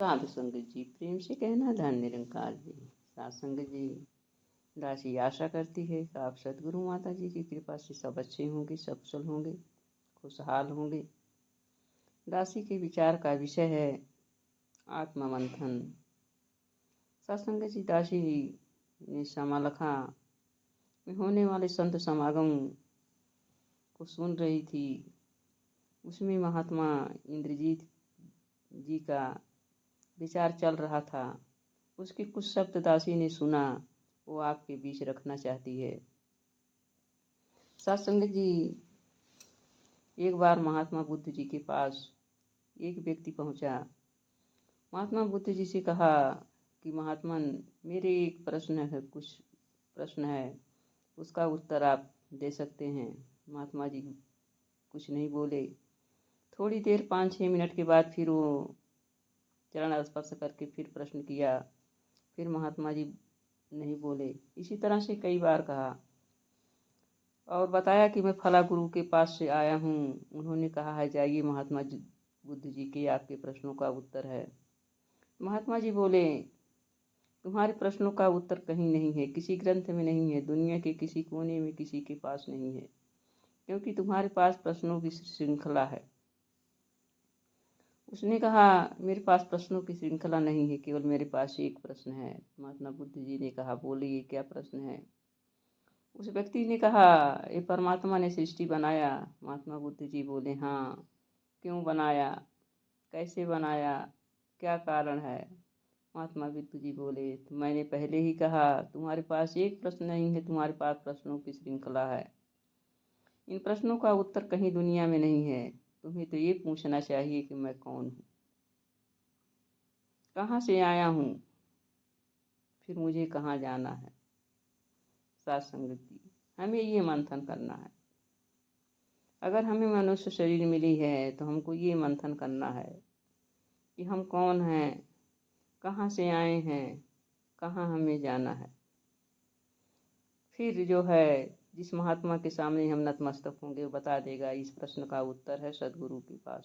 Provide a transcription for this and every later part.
साधु संगत जी, प्रेम से कहना धन निरंकार जी। साधु संगत जी, दासी आशा करती है कि आप सदगुरु माता जी की कृपा से सब अच्छे होंगे, सब कुशल होंगे, खुशहाल होंगे। दासी के विचार का विषय है आत्मा मंथन। सत्संग जी, दासी ने समालखा में होने वाले संत समागम को सुन रही थी। उसमें महात्मा इंद्रजीत जी का विचार चल रहा था। उसके कुछ शब्द दासी ने सुना, वो आपके बीच रखना चाहती है। सत्संग जी, एक बार महात्मा बुद्ध जी के पास एक व्यक्ति पहुंचा। महात्मा बुद्ध जी से कहा कि महात्मन, मेरे एक प्रश्न है, कुछ प्रश्न है, उसका उत्तर आप दे सकते हैं। महात्मा जी कुछ नहीं बोले। थोड़ी देर 5-6 मिनट के बाद फिर वो चरण स्पर्श करके फिर प्रश्न किया। फिर महात्मा जी नहीं बोले। इसी तरह से कई बार कहा और बताया कि मैं फला गुरु के पास से आया हूँ। उन्होंने कहा है, जाइए महात्मा जी, बुद्ध जी के आपके प्रश्नों का उत्तर है। महात्मा जी बोले, तुम्हारे प्रश्नों का उत्तर कहीं नहीं है, किसी ग्रंथ में नहीं है, दुनिया के किसी कोने में किसी के पास नहीं है, क्योंकि तुम्हारे पास प्रश्नों की श्रृंखला है। उसने कहा, मेरे पास प्रश्नों की श्रृंखला नहीं है, केवल मेरे पास एक प्रश्न है। महात्मा बुद्ध जी ने कहा, बोलिए क्या प्रश्न है। उस व्यक्ति ने कहा, ये परमात्मा ने सृष्टि बनाया। महात्मा बुद्ध जी बोले, हाँ, क्यों बनाया, कैसे बनाया, क्या कारण है। महात्मा बुद्ध जी बोले, तो मैंने पहले ही कहा, तुम्हारे पास एक प्रश्न नहीं है, तुम्हारे पास प्रश्नों की श्रृंखला है। इन प्रश्नों का उत्तर कहीं दुनिया में नहीं है। तुम्हें तो ये पूछना चाहिए कि मैं कौन हूँ, कहाँ से आया हूँ, फिर मुझे कहाँ जाना है। साथ संगति, हमें ये मंथन करना है। अगर हमें मनुष्य शरीर मिली है तो हमको ये मंथन करना है कि हम कौन हैं, कहाँ से आए हैं, कहाँ हमें जाना है। फिर जो है, जिस महात्मा के सामने हम नतमस्तक होंगे, वो बता देगा। इस प्रश्न का उत्तर है सदगुरु के पास।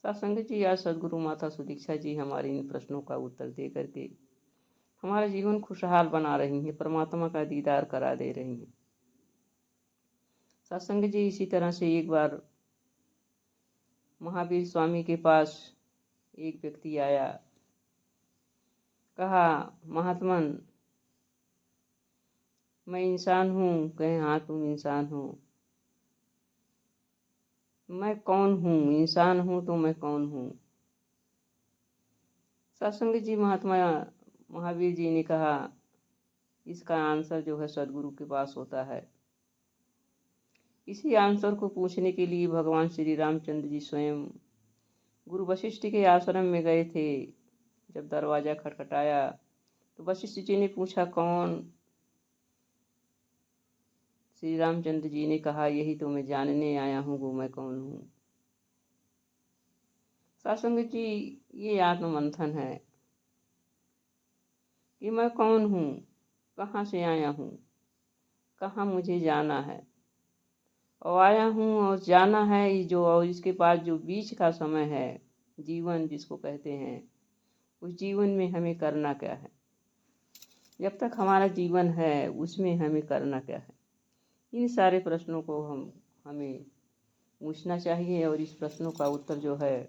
सत्संग जी, आज सदगुरु माता सुदीक्षा जी हमारे इन प्रश्नों का उत्तर दे करके हमारा जीवन खुशहाल बना रही हैं, परमात्मा का दीदार करा दे रही हैं। सत्संग जी, इसी तरह से एक बार महावीर स्वामी के पास एक व्यक्ति आया। कहा, महात्मन, मैं इंसान हूँ। कहे, हाँ, तुम इंसान हो। मैं कौन हूँ, इंसान हूँ तो मैं कौन हूँ। सत्संग जी, महात्मा महावीर जी ने कहा, इसका आंसर जो है सदगुरु के पास होता है। इसी आंसर को पूछने के लिए भगवान श्री रामचंद्र जी स्वयं गुरु वशिष्ठ के आश्रम में गए थे। जब दरवाजा खटखटाया तो वशिष्ठ जी ने पूछा, कौन। श्री रामचंद्र जी ने कहा, यही तो मैं जानने आया हूँ, वो मैं कौन हूँ। सत्संग जी, ये आत्ममंथन है कि मैं कौन हूँ, कहाँ से आया हूँ, कहाँ मुझे जाना है। और आया हूँ और जाना है जो, और इसके बाद जो बीच का समय है, जीवन जिसको कहते हैं, उस जीवन में हमें करना क्या है। जब तक हमारा जीवन है उसमें हमें करना क्या है। इन सारे प्रश्नों को हमें पूछना चाहिए। और इस प्रश्नों का उत्तर जो है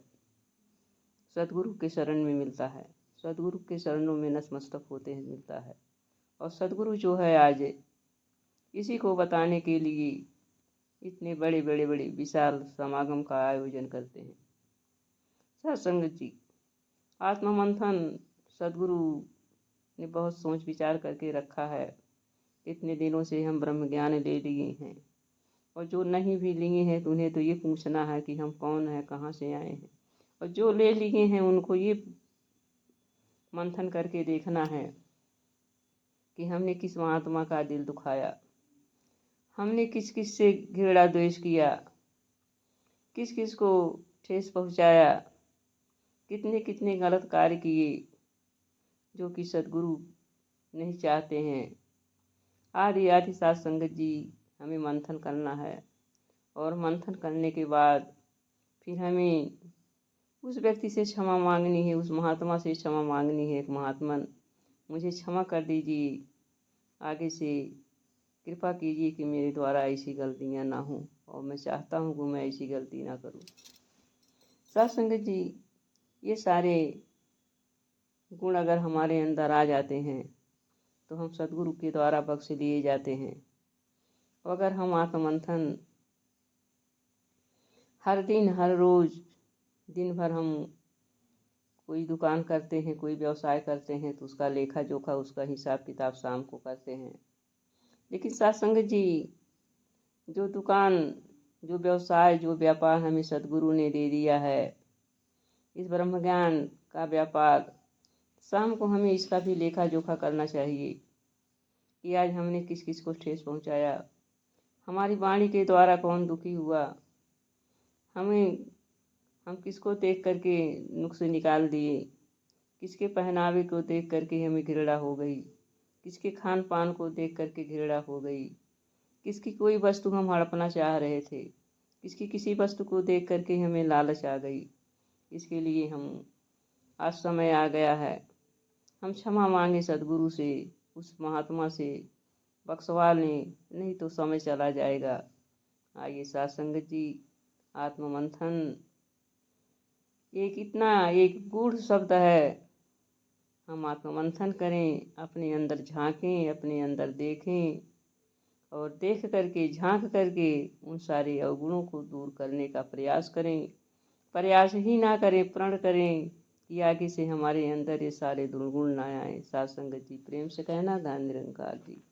सदगुरु के शरण में मिलता है। सदगुरु के शरणों में नतमस्तक होते हैं मिलता है। और सदगुरु जो है आज इसी को बताने के लिए इतने बड़े बड़े बड़े विशाल समागम का आयोजन करते हैं। सत्संग जी, आत्ममंथन सदगुरु ने बहुत सोच विचार करके रखा है। इतने दिनों से हम ब्रह्म ज्ञान ले लिए हैं, और जो नहीं भी लिए हैं तो उन्हें तो ये पूछना है कि हम कौन हैं, कहाँ से आए हैं। और जो ले लिए हैं उनको ये मंथन करके देखना है कि हमने किस महात्मा का दिल दुखाया, हमने किस किस से घृणा द्वेष किया, किस किस को ठेस पहुँचाया, कितने कितने गलत कार्य किए जो कि सदगुरु नहीं चाहते हैं। आदि आदि साथ संगत जी, हमें मंथन करना है। और मंथन करने के बाद फिर हमें उस व्यक्ति से क्षमा मांगनी है, उस महात्मा से क्षमा मांगनी है। एक महात्मन मुझे क्षमा कर दीजिए, आगे से कृपा कीजिए कि मेरे द्वारा ऐसी गलतियां ना हों, और मैं चाहता हूँ कि मैं ऐसी गलती ना करूँ। साथ संगत जी, ये सारे गुण अगर हमारे अंदर आ जाते हैं तो हम सदगुरु के द्वारा बख्श लिए जाते हैं। और अगर हम आत्ममंथन हर दिन हर रोज दिन भर हम कोई दुकान करते हैं, कोई व्यवसाय करते हैं, तो उसका लेखा जोखा, उसका हिसाब किताब शाम को करते हैं। लेकिन साथ संगत जी, जो दुकान, जो व्यवसाय, जो व्यापार हमें सदगुरु ने दे दिया है, इस ब्रह्म ज्ञान का व्यापार, शाम को हमें इसका भी लेखा जोखा करना चाहिए कि आज हमने किस किस को ठेस पहुंचाया, हमारी वाणी के द्वारा कौन दुखी हुआ, हम किसको देख करके नुक्स निकाल दिए, किसके पहनावे को देख करके हमें घृणा हो गई, किसके खान पान को देख करके घृणा हो गई, किसकी कोई वस्तु हम हड़पना चाह रहे थे, किसकी किसी वस्तु को देख करके हमें लालच आ गई। इसके लिए हम आज समय आ गया है, हम क्षमा मांगे सदगुरु से, उस महात्मा से, बख्शवा लें, नहीं तो समय चला जाएगा। आइए साथ संगत जी, आत्ममंथन एक गूढ़ शब्द है। हम आत्ममंथन करें, अपने अंदर झांकें, अपने अंदर देखें, और देख करके, झांक करके उन सारे अवगुणों को दूर करने का प्रयास करें। प्रयास ही ना करें, प्रण करें कि आगे से हमारे अंदर ये सारे दुर्गुण ना आए। साथ संगत जी, प्रेम से कहना, धन निरंकार जी।